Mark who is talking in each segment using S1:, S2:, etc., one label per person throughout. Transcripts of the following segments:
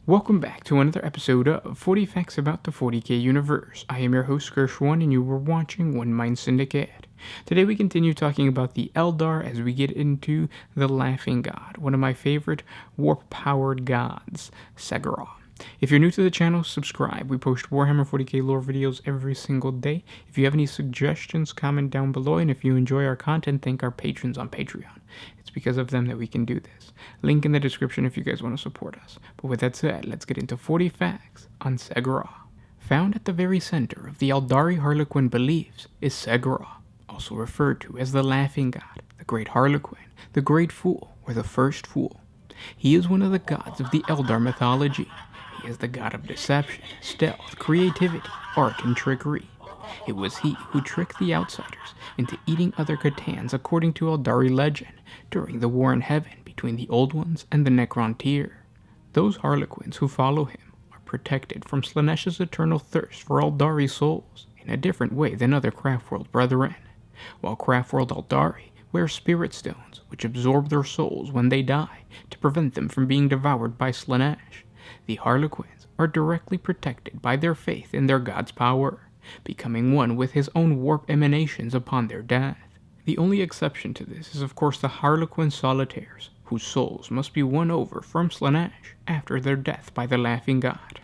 S1: Welcome back to another episode of 40 Facts About the 40K Universe. I am your host, Gershwin, and you were watching One Mind Syndicate. Today we continue talking about the Eldar as we get into the Laughing God, one of my favorite warp-powered gods, Cegorach. If you're new to the channel, subscribe. We post Warhammer 40K lore videos every single day. If you have any suggestions, comment down below, and if you enjoy our content, thank our patrons on Patreon. It's because of them that we can do this. Link in the description if you guys want to support us. But with that said, let's get into 40 facts on Cegorach. Found at the very center of the Eldari Harlequin beliefs is Cegorach, also referred to as the Laughing God, the Great Harlequin, the Great Fool, or the First Fool. He is one of the gods of the Eldar mythology. He is the god of deception, stealth, creativity, art, and trickery. It was he who tricked the Outsiders into eating other C'tans according to Eldari legend during the War in Heaven between the Old Ones and the Necrontyr. Those Harlequins who follow him are protected from Slaanesh's eternal thirst for Eldari souls in a different way than other Craftworld brethren. While Craftworld Eldari wear spirit stones which absorb their souls when they die to prevent them from being devoured by Slaanesh, the Harlequins are directly protected by their faith in their god's power, becoming one with his own warp emanations upon their death. The only exception to this is of course the Harlequin Solitaires, whose souls must be won over from Slaanesh after their death by the Laughing God.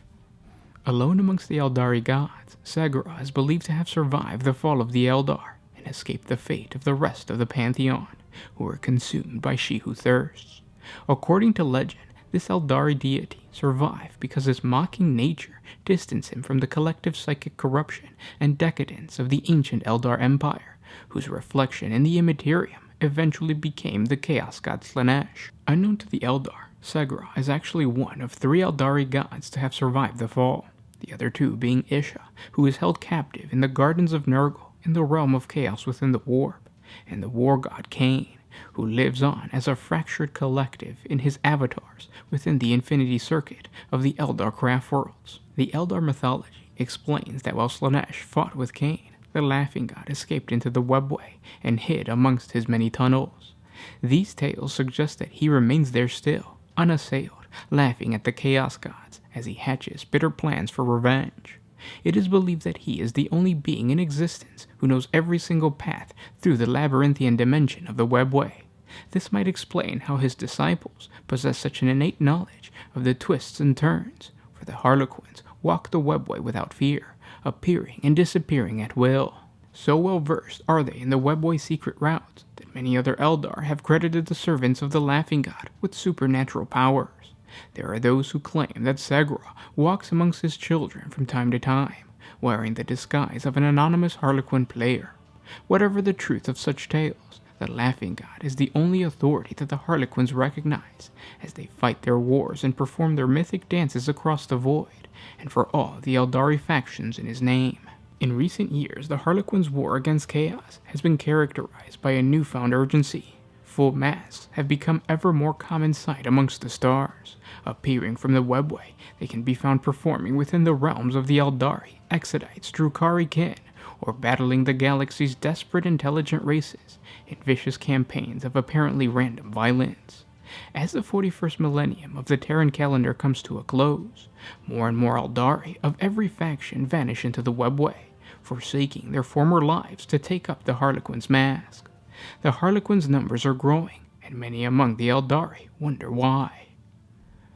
S1: Alone amongst the Eldari gods, Cegorach is believed to have survived the fall of the Eldar and escaped the fate of the rest of the Pantheon, who were consumed by She Who Thirsts. According to legend, this Eldari deity survived because his mocking nature distanced him from the collective psychic corruption and decadence of the ancient Eldar Empire, whose reflection in the Immaterium eventually became the Chaos God Slaanesh. Unknown to the Eldar, Cegorach is actually one of 3 Eldari gods to have survived the fall, the other 2 being Isha, who is held captive in the Gardens of Nurgle in the realm of chaos within the Warp, and the War God Cain, who lives on as a fractured collective in his avatars within the infinity circuit of the Eldar craft worlds. The Eldar mythology explains that while Slaanesh fought with Cain, the Laughing God escaped into the webway and hid amongst his many tunnels. These tales suggest that he remains there still, unassailed, laughing at the Chaos Gods as he hatches bitter plans for revenge. It is believed that he is the only being in existence who knows every single path through the labyrinthian dimension of the webway. This might explain how his disciples possess such an innate knowledge of the twists and turns, for the Harlequins walk the webway without fear, appearing and disappearing at will. So well versed are they in the webway secret routes that many other Eldar have credited the servants of the Laughing God with supernatural powers. There are those who claim that Cegorach walks amongst his children from time to time, wearing the disguise of an anonymous Harlequin player. Whatever the truth of such tales, the Laughing God is the only authority that the Harlequins recognize as they fight their wars and perform their mythic dances across the void, and for all the Eldari factions in his name. In recent years, the Harlequins' war against chaos has been characterized by a newfound urgency. Full masks have become ever more common sight amongst the stars. Appearing from the webway, they can be found performing within the realms of the Eldari, Exodites, Drukhari kin, or battling the galaxy's desperate intelligent races in vicious campaigns of apparently random violence. As the 41st millennium of the Terran calendar comes to a close, more and more Eldari of every faction vanish into the webway, forsaking their former lives to take up the Harlequin's mask. The Harlequins' numbers are growing, and many among the Eldari wonder why.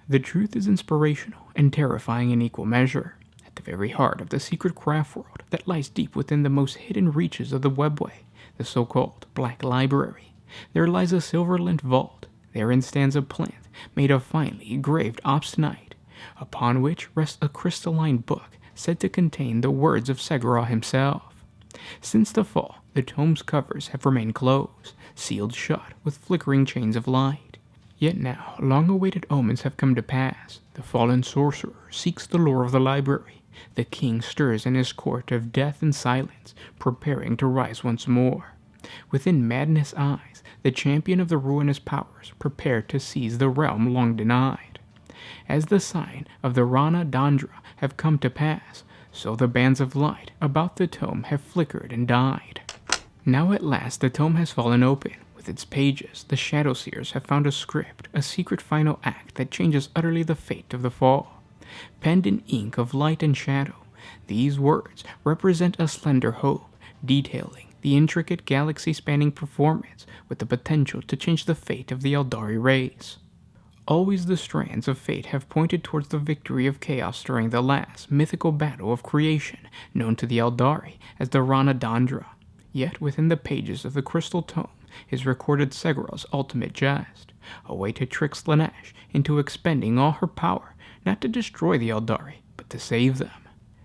S1: The truth is inspirational and terrifying in equal measure. At the very heart of the secret craft world that lies deep within the most hidden reaches of the webway, the so-called Black Library, there lies a silver-lint vault. Therein stands a plant made of finely engraved obstinite, upon which rests a crystalline book said to contain the words of Cegorach himself. Since the fall, the tome's covers have remained closed, sealed shut with flickering chains of light. Yet now, long-awaited omens have come to pass. The fallen sorcerer seeks the lore of the library. The king stirs in his court of death and silence, preparing to rise once more. Within madness' eyes, the champion of the ruinous powers prepared to seize the realm long denied. As the sign of the Rana Dandra have come to pass, so the bands of light about the tome have flickered and died. Now at last the tome has fallen open. With its pages, the Shadowseers have found a script, a secret final act that changes utterly the fate of the fall. penned in ink of light and shadow. These words represent a slender hope, detailing the intricate galaxy-spanning performance with the potential to change the fate of the Eldari race. Always the strands of fate have pointed towards the victory of chaos during the last mythical battle of creation, known to the Eldari as the Ranadandra. Yet within the pages of the Crystal Tome is recorded Cegorach's ultimate jest, a way to trick Slaanesh into expending all her power, not to destroy the Eldari, but to save them.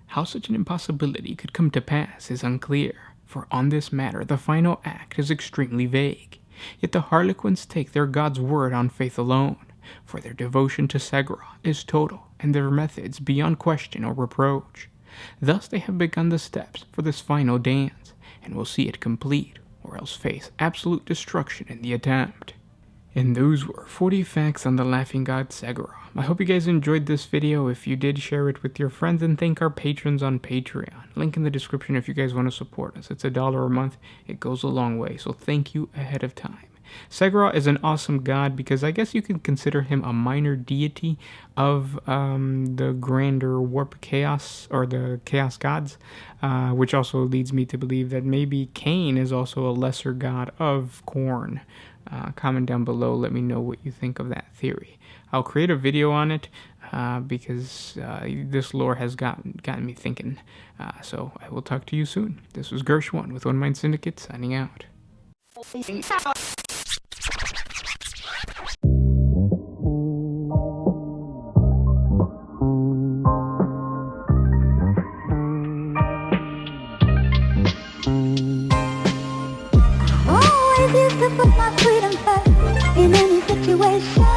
S1: How such an impossibility could come to pass is unclear, for on this matter the final act is extremely vague. Yet the Harlequins take their god's word on faith alone, for their devotion to Cegorach is total and their methods beyond question or reproach. Thus they have begun the steps for this final dance, and will see it complete, or else face absolute destruction in the attempt. And those were 40 facts on the laughing god Cegorach. I hope you guys enjoyed this video. If you did, share it with your friends, and thank our patrons on Patreon. Link in the description if you guys want to support us. It's $1 a month. It goes a long way, so thank you ahead of time. Cegorach is an awesome god because I guess you can consider him a minor deity of the grander warp chaos, or the chaos gods, which also leads me to believe that maybe Cain is also a lesser god of Khorne. Comment down below, let me know what you think of that theory. I'll create a video on it because this lore has gotten me thinking. So I will talk to you soon. This was Gersh1 with One Mind Syndicate signing out.
S2: Always used to put my freedom first in any situation.